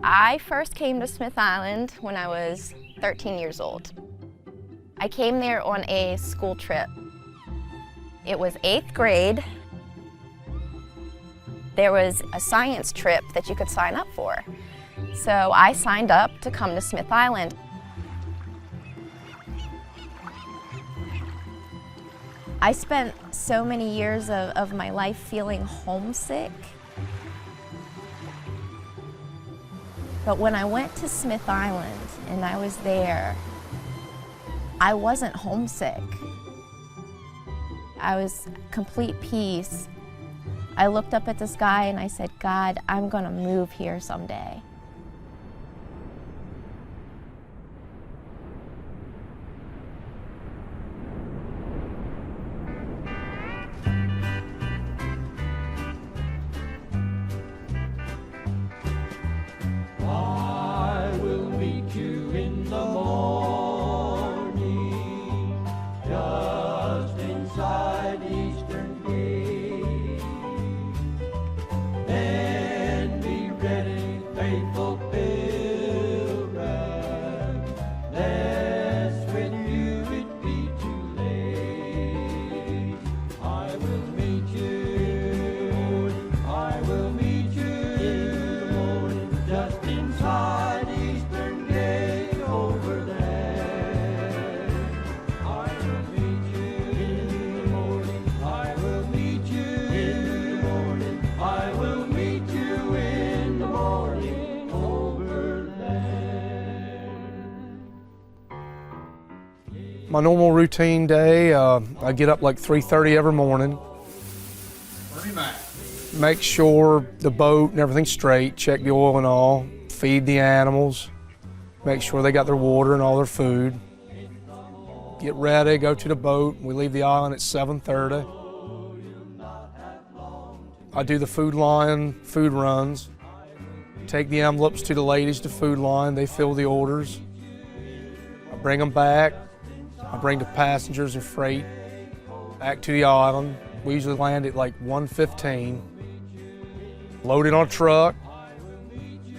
I first came to Smith Island when I was 13 years old. I came there on a school trip. It was 8th grade. There was a science trip that you could sign up for. So I signed up to come to Smith Island. I spent so many years of my life feeling homesick. But when I went to Smith Island and I was there, I wasn't homesick. I was complete peace. I looked up at the sky and I said, God, I'm gonna move here someday. I will meet you in the morning, just inside Eastern Gate. Then be ready, faithful pilgrim, lest with you it be too late. I will meet you, I will meet you in the morning, just inside Eastern Gate over there. I will meet you in the morning, I will meet you in the morning, I will meet you in the morning over there. My normal routine day, I get up like 3:30 every morning. Make sure the boat and everything's straight, check the oil and all, feed the animals, make sure they got their water and all their food. Get ready, go to the boat. We leave the island at 7:30. I do the food line, food runs. Take the envelopes to the ladies to food line, they fill the orders. I bring them back. I bring the passengers and freight back to the island. We usually land at like 1:15. Load it on a truck,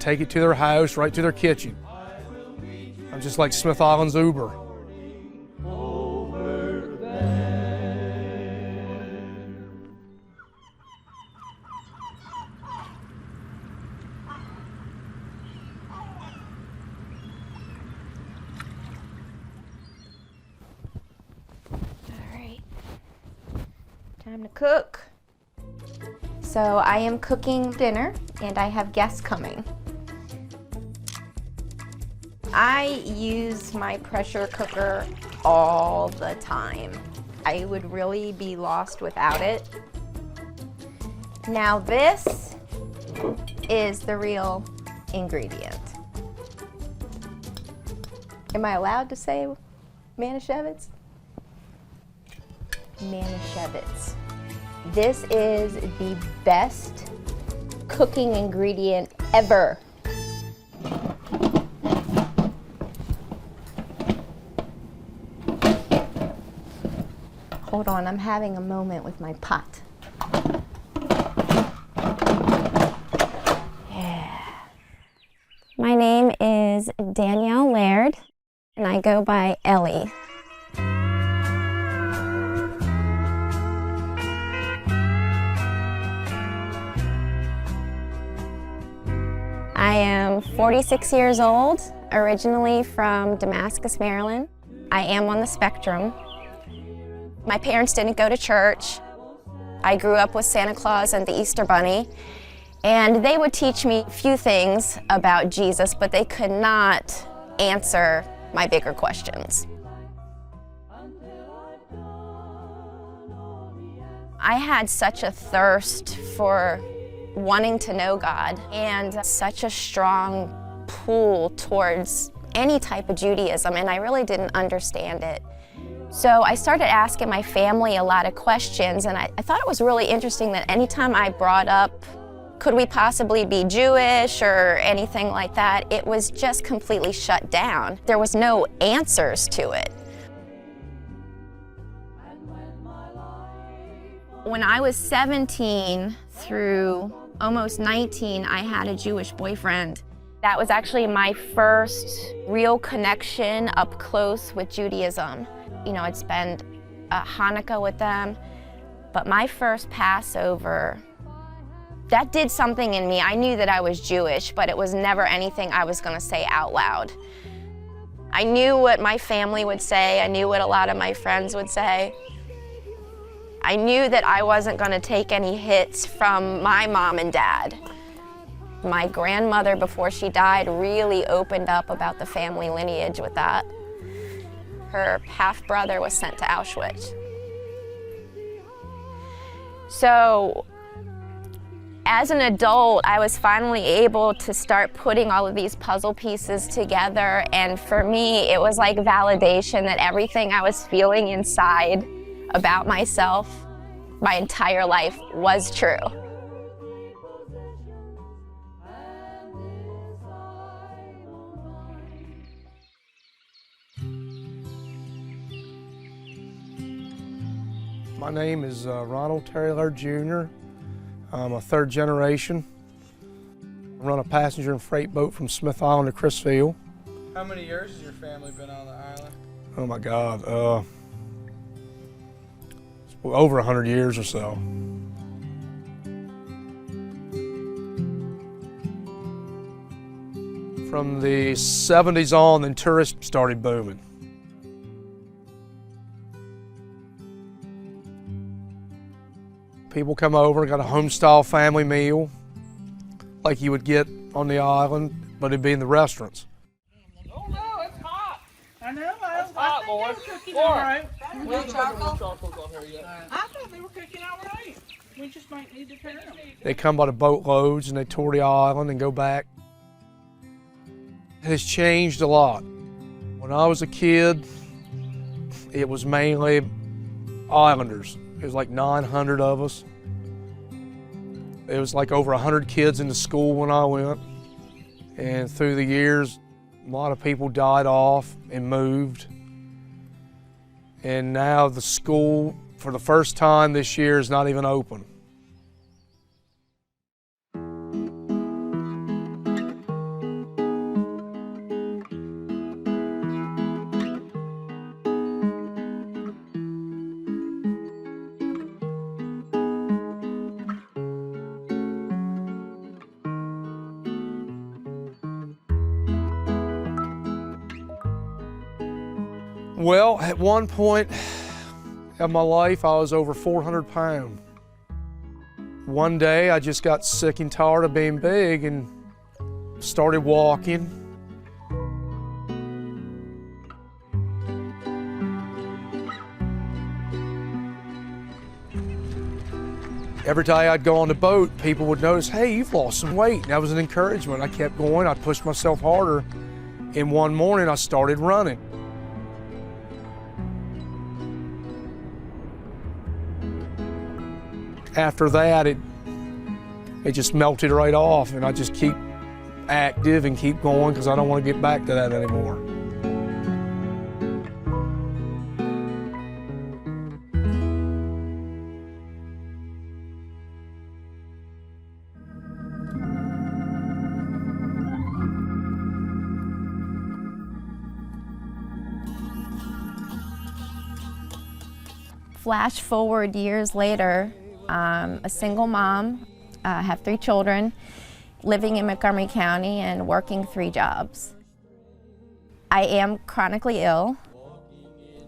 take it to their house, right to their kitchen. I'm just like Smith Island's Uber. Over there. All right, time to cook. So I am cooking dinner and I have guests coming. I use my pressure cooker all the time. I would really be lost without it. Now this is the real ingredient. Am I allowed to say Manischewitz? Manischewitz. This is the best cooking ingredient ever. Hold on, I'm having a moment with my pot. Yeah. My name is Danielle Laird, and I go by Elley. I am 46 years old, originally from Damascus, Maryland. I am on the spectrum. My parents didn't go to church. I grew up with Santa Claus and the Easter Bunny, and they would teach me a few things about Jesus, but they could not answer my bigger questions. I had such a thirst for wanting to know God and such a strong pull towards any type of Judaism, and I really didn't understand it. So I started asking my family a lot of questions, and I thought it was really interesting that anytime I brought up, could we possibly be Jewish or anything like that, it was just completely shut down. There was no answers to it. When I was 17 through almost 19, I had a Jewish boyfriend. That was actually my first real connection up close with Judaism. You know, I'd spend Hanukkah with them, but my first Passover, that did something in me. I knew that I was Jewish, but it was never anything I was gonna say out loud. I knew what my family would say. I knew what a lot of my friends would say. I knew that I wasn't gonna take any hits from my mom and dad. My grandmother, before she died, really opened up about the family lineage with that. Her half-brother was sent to Auschwitz. So, as an adult, I was finally able to start putting all of these puzzle pieces together, and for me, it was like validation that everything I was feeling inside about myself my entire life was true. My name is Ronald Taylor Jr. I'm a third generation. I run a passenger and freight boat from Smith Island to Chrisfield. How many years has your family been on the island? Oh my God, it's over 100 years or so. From the 70s on, then tourists started booming. People come over and got a home-style family meal like you would get on the island, but it'd be in the restaurants. Oh no, it's hot. I know. It's hot, I boys. think they were cooking all right. Real charcoal? I thought they were cooking all right. We just might need to turn them. They come by the boatloads and they tour the island and go back. It has changed a lot. When I was a kid, it was mainly islanders. It was like 900 of us. It was like over 100 kids in the school when I went. And through the years, a lot of people died off and moved. And now the school, for the first time this year, is not even open. Well, at one point of my life, I was over 400 pounds. One day, I just got sick and tired of being big and started walking. Every day I'd go on the boat, people would notice, hey, you've lost some weight. And that was an encouragement. I kept going, I pushed myself harder. And one morning, I started running. After that, it just melted right off, and I just keep active and keep going because I don't want to get back to that anymore. Flash forward years later, a single mom, have 3 children, living in Montgomery County and working 3 jobs. I am chronically ill,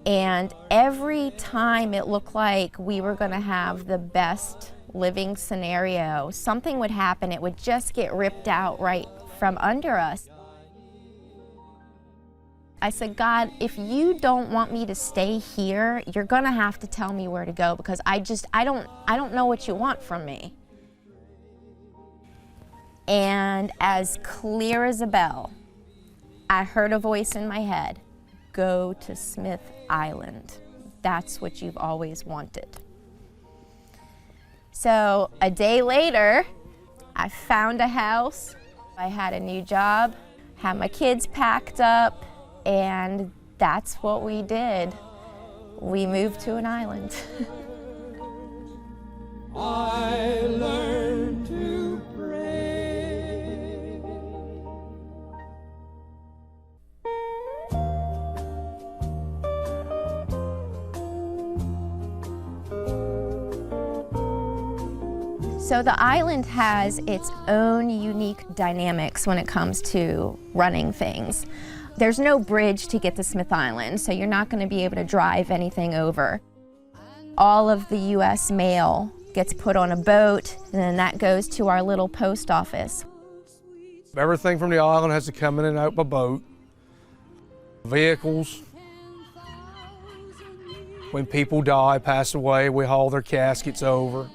and every time it looked like we were going to have the best living scenario, something would happen. It would just get ripped out right from under us. I said, God, if you don't want me to stay here, you're gonna have to tell me where to go, because I don't know what you want from me. And as clear as a bell, I heard a voice in my head, go to Smith Island. That's what you've always wanted. So a day later, I found a house. I had a new job, had my kids packed up, and that's what we did. We moved to an island. I learned to pray. So the island has its own unique dynamics when it comes to running things. There's no bridge to get to Smith Island, so you're not going to be able to drive anything over. All of the U.S. mail gets put on a boat, and then that goes to our little post office. Everything from the island has to come in and out by boat. Vehicles. When people die, pass away, we haul their caskets over.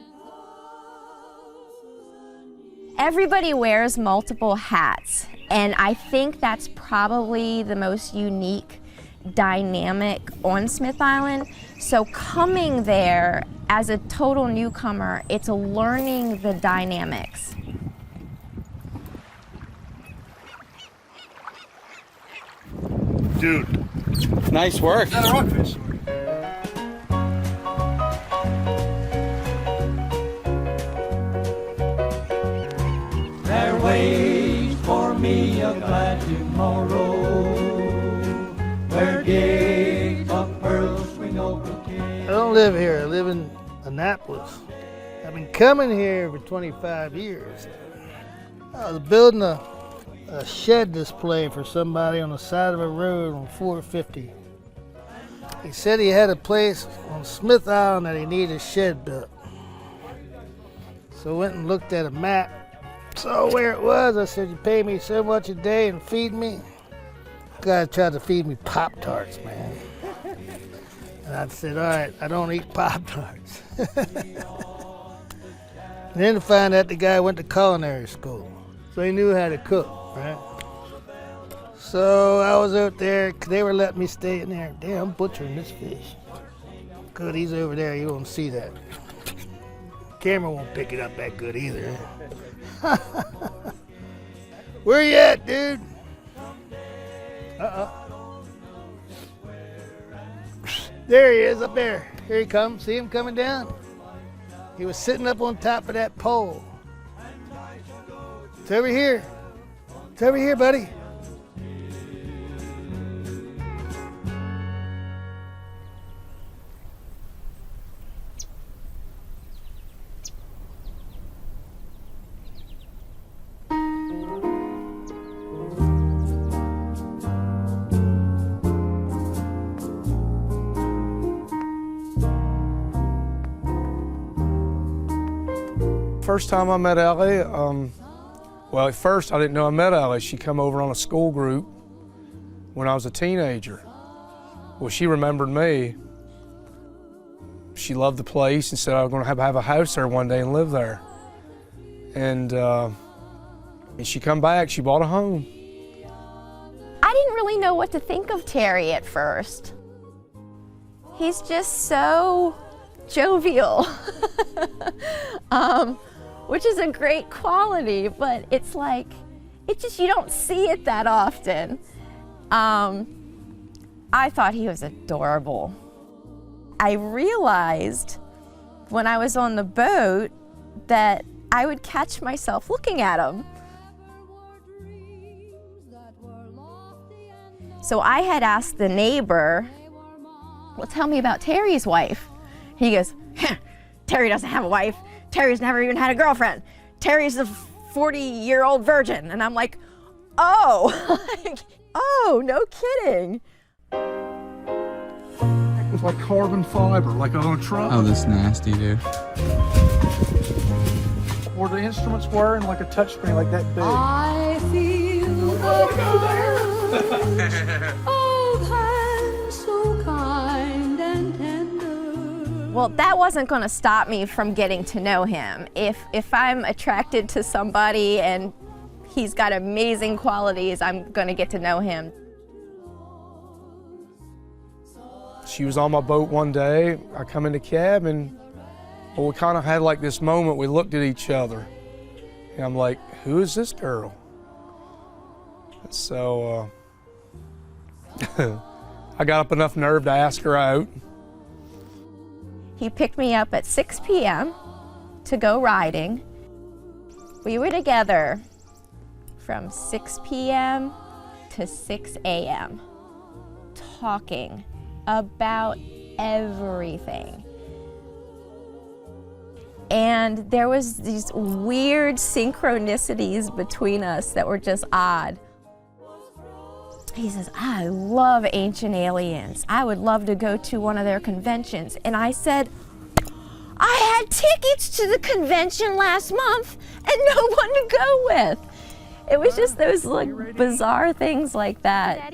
Everybody wears multiple hats, and I think that's probably the most unique dynamic on Smith Island. So coming there as a total newcomer, it's learning the dynamics. Dude, nice work. Is that a rockfish? There waits for me a glad tomorrow, where gates of pearls swing open. I don't live here, I live in Annapolis. I've been coming here for 25 years. I was building a shed display for somebody on the side of a road on 450. He said he had a place on Smith Island that he needed a shed built. So I went and looked at a map, saw where it was. I said, you pay me so much a day and feed me? The guy tried to feed me Pop-Tarts, man. And I said, all right, I don't eat Pop-Tarts. Then to find out the guy went to culinary school, so he knew how to cook, right? So I was out there, they were letting me stay in there. Damn, I'm butchering this fish. Good, he's over there, you won't see that. Camera won't pick it up that good either. Where you at, dude? There he is, up there. Here he comes, see him coming down? He was sitting up on top of that pole. It's over here. It's over here, buddy. First time I met Elley, well, at first I didn't know I met Elley. She come over on a school group when I was a teenager. Well, she remembered me. She loved the place and said I was going to have a house there one day and live there. And she come back, she bought a home. I didn't really know what to think of Terry at first. He's just so jovial, which is a great quality, but it's like, you don't see it that often. I thought he was adorable. I realized when I was on the boat that I would catch myself looking at him. So I had asked the neighbor, well, tell me about Terry's wife. He goes, Terry doesn't have a wife. Terry's never even had a girlfriend. Terry's a 40-year-old virgin. And I'm like, oh, oh, no kidding. It was like carbon fiber, like on a truck. Oh, this is nasty, dude. Where the instruments were and like a touchscreen like that big. I feel the touch of hands so kind and tender. Well, that wasn't going to stop me from getting to know him. If I'm attracted to somebody and he's got amazing qualities, I'm going to get to know him. She was on my boat one day. I come in the cab and well, we kind of had like this moment. We looked at each other and I'm like, who is this girl? And so I got up enough nerve to ask her out. He picked me up at 6 p.m. to go riding. We were together from 6 p.m. to 6 a.m. talking about everything. And there was these weird synchronicities between us that were just odd. He says, I love Ancient Aliens. I would love to go to one of their conventions. And I said, I had tickets to the convention last month and no one to go with. It was just those like bizarre things like that.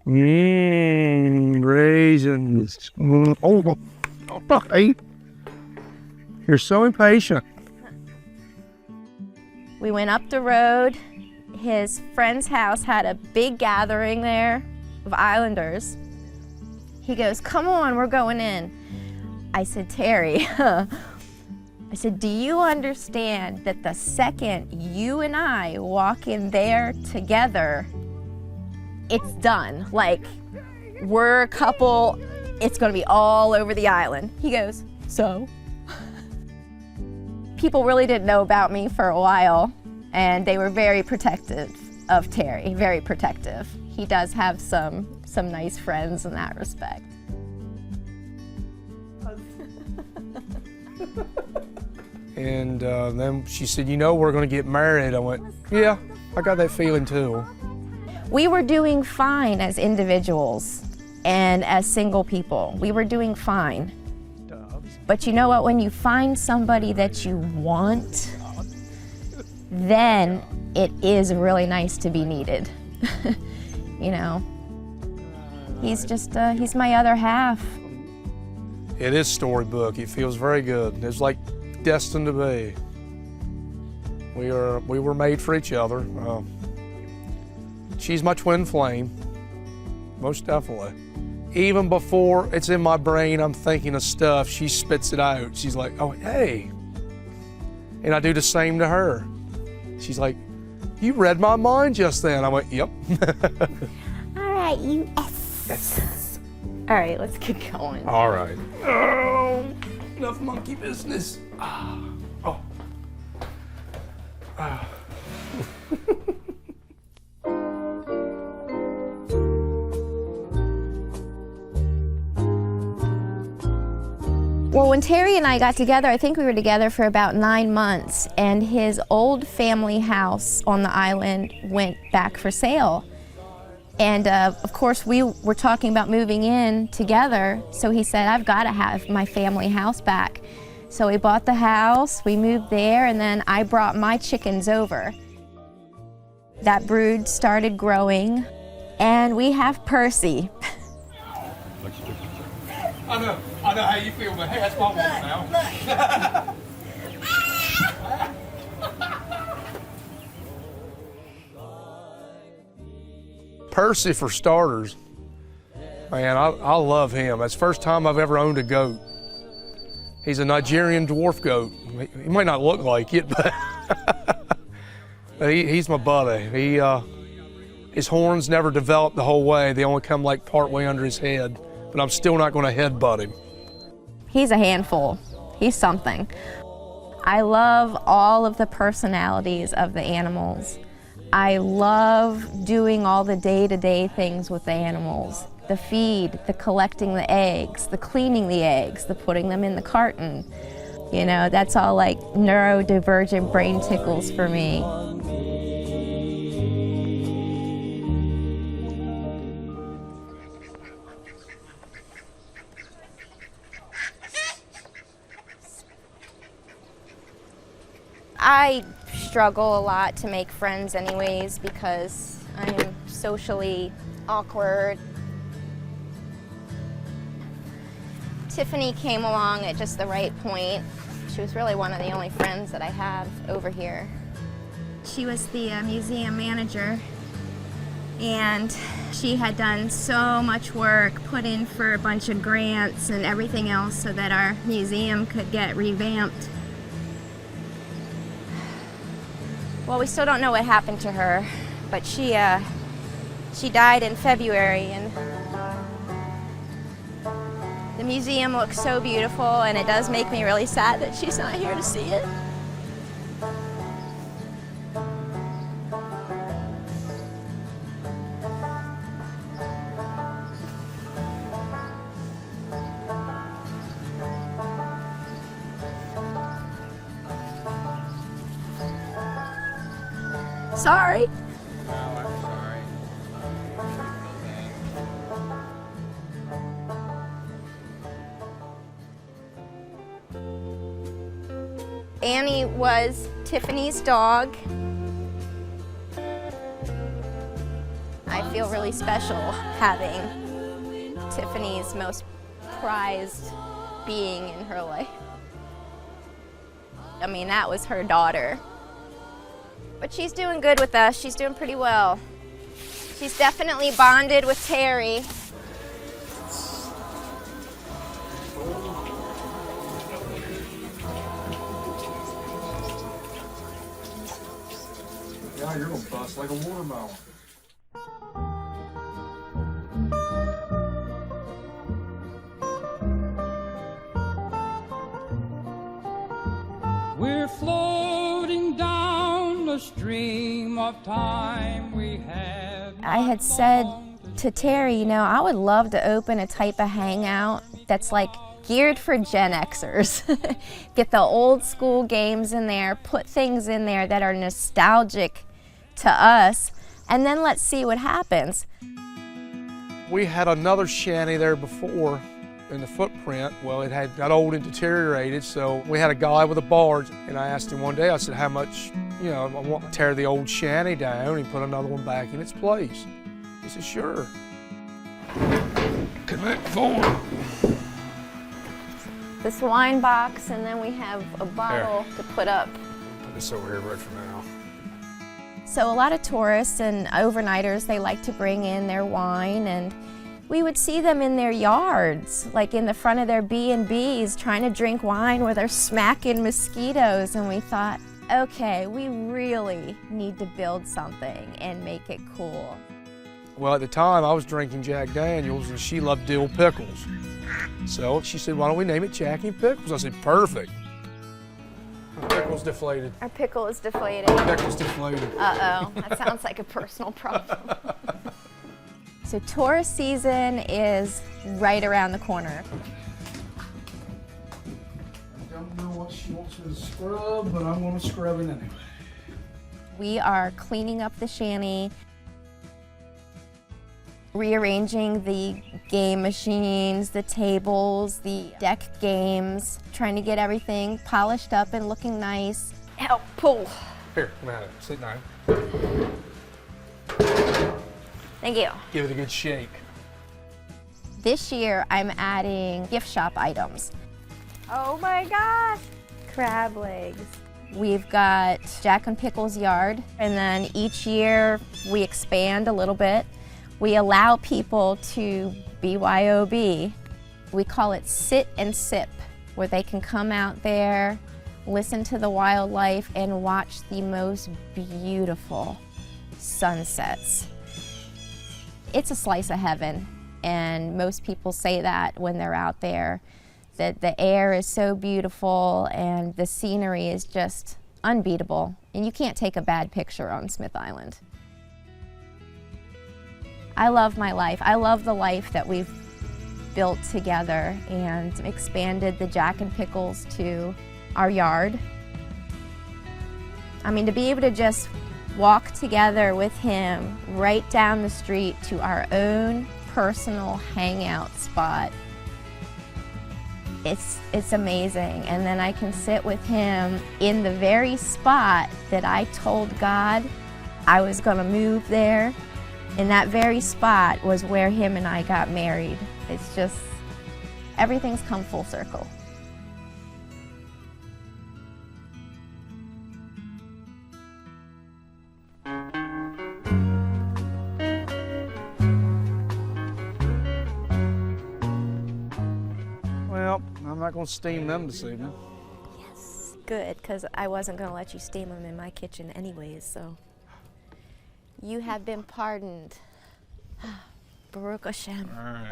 Raisins. Oh, hey. You're so impatient. We went up the road. His friend's house had a big gathering there of islanders. He goes, come on, we're going in. I said, Terry, I said, do you understand that the second you and I walk in there together, it's done? Like, we're a couple, it's gonna be all over the island. He goes, so? People really didn't know about me for a while, and they were very protective of Terry, very protective. He does have some nice friends in that respect. And then she said, you know, we're gonna get married. I went, yeah, I got that feeling too. We were doing fine as individuals and as single people. We were doing fine. But you know what, when you find somebody that you want, then it is really nice to be needed. You know, he's just, he's my other half. It is storybook. It feels very good. It's like destined to be. We were made for each other. She's my twin flame, most definitely. Even before it's in my brain, I'm thinking of stuff, she spits it out. She's like, oh, hey. And I do the same to her. She's like, you read my mind just then. I went, yep. All right, you S. All right, let's get going. All right. Oh, enough monkey business. Oh. Well, when Terry and I got together, I think we were together for about 9 months, and his old family house on the island went back for sale. And of course, we were talking about moving in together, so he said, I've got to have my family house back. So we bought the house, we moved there, and then I brought my chickens over. That brood started growing, and we have Percy. I know how you feel, but hey, that's my woman now. Percy, for starters, man, I love him. That's the first time I've ever owned a goat. He's a Nigerian dwarf goat. He might not look like it, but he's my buddy. His horns never developed the whole way. They only come like part way under his head, but I'm still not gonna headbutt him. He's a handful. He's something. I love all of the personalities of the animals. I love doing all the day-to-day things with the animals. The feed, the collecting the eggs, the cleaning the eggs, the putting them in the carton. You know, that's all like neurodivergent brain tickles for me. I struggle a lot to make friends anyways because I'm socially awkward. Tiffany came along at just the right point. She was really one of the only friends that I have over here. She was the museum manager, and she had done so much work, put in for a bunch of grants and everything else so that our museum could get revamped. Well, we still don't know what happened to her, but she died in February, and the museum looks so beautiful, and it does make me really sad that she's not here to see it. Sorry. Oh, I'm sorry. Annie was Tiffany's dog. I feel really special having Tiffany's most prized being in her life. I mean, that was her daughter. But she's doing good with us. She's doing pretty well. She's definitely bonded with Terry. Yeah, you're gonna bust like a watermelon. We're floating down the stream of time we had. I had said to Terry, you know, I would love to open a type of hangout that's like geared for Gen Xers. Get the old school games in there, put things in there that are nostalgic to us, and then let's see what happens. We had another shanty there before in the footprint. Well, it had got old and deteriorated, so we had a guy with a barge, and I asked him one day, I said, how much, you know, I want to tear the old shanty down and put another one back in its place. He said, sure. Connect 4. This wine box, and then we have a bottle to put up. Put this over here right for now. So a lot of tourists and overnighters, they like to bring in their wine, and we would see them in their yards, like in the front of their B&Bs, trying to drink wine where they're smacking mosquitoes, and we thought, okay, we really need to build something and make it cool. Well, at the time, I was drinking Jack Daniels, and she loved dill pickles. So she said, why don't we name it Jackie and Pickles? I said, perfect. My pickle's deflated. Our pickle is deflated. Pickle's deflated. Uh-oh, that sounds like a personal problem. So tourist season is right around the corner. I don't know what she wants me to scrub, but I'm gonna scrub it anyway. We are cleaning up the shanty, rearranging the game machines, the tables, the deck games, trying to get everything polished up and looking nice. Help pull. Here, come at it. Sit down. Thank you. Give it a good shake. This year, I'm adding gift shop items. Oh my gosh, crab legs. We've got Jack and Pickles yard, and then each year we expand a little bit. We allow people to BYOB. We call it sit and sip, where they can come out there, listen to the wildlife, and watch the most beautiful sunsets. It's a slice of heaven, and most people say that when they're out there, that the air is so beautiful and the scenery is just unbeatable, and you can't take a bad picture on Smith Island. I love my life. I love the life that we've built together and expanded the Jack and Pickles to our yard. I mean, to be able to just walk together with him right down the street to our own personal hangout spot, it's amazing. And then I can sit with him in the very spot that I told God I was gonna move there. And that very spot was where him and I got married. It's just, everything's come full circle. Well, I'm not gonna steam them this evening. Yes, good, because I wasn't gonna let you steam them in my kitchen anyways, so. You have been pardoned. Baruch Hashem. All right.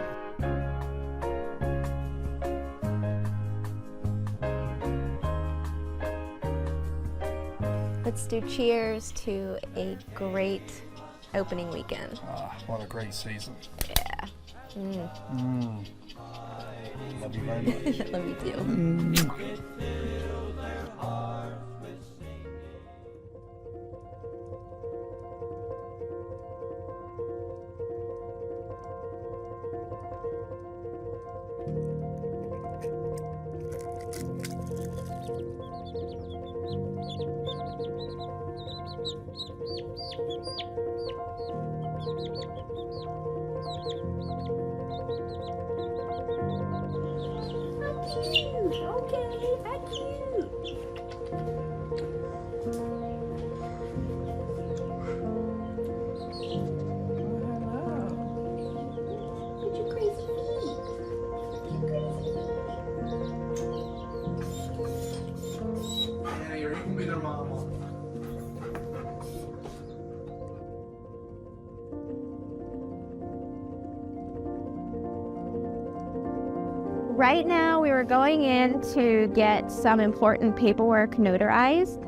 Let's do cheers to a great opening weekend. Ah, what a great season. Yeah. Love you very much. Love you too. there. You can be their mama. Right now, we were going in to get some important paperwork notarized.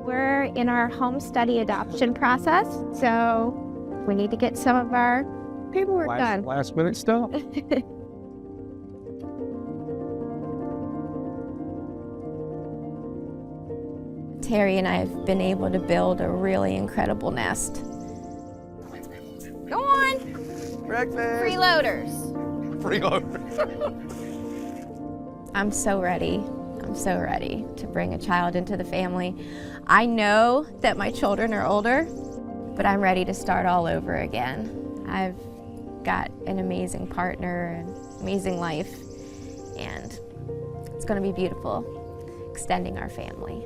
We're in our home study adoption process, so we need to get some of our paperwork done. Last minute stuff. Terry and I have been able to build a really incredible nest. Go on! Breakfast. Freeloaders! Freeloaders. I'm so ready. I'm so ready to bring a child into the family. I know that my children are older, but I'm ready to start all over again. I've got an amazing partner, an amazing life, and it's going to be beautiful, extending our family.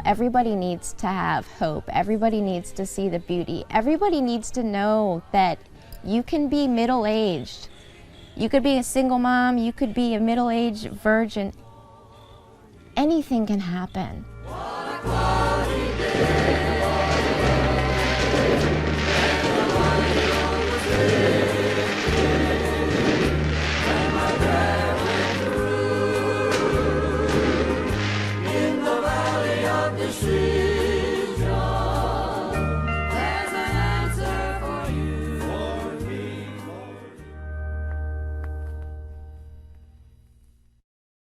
Everybody needs to have hope. Everybody needs to see the beauty. Everybody needs to know that you can be middle-aged. You could be a single mom, you could be a middle-aged virgin. Anything can happen.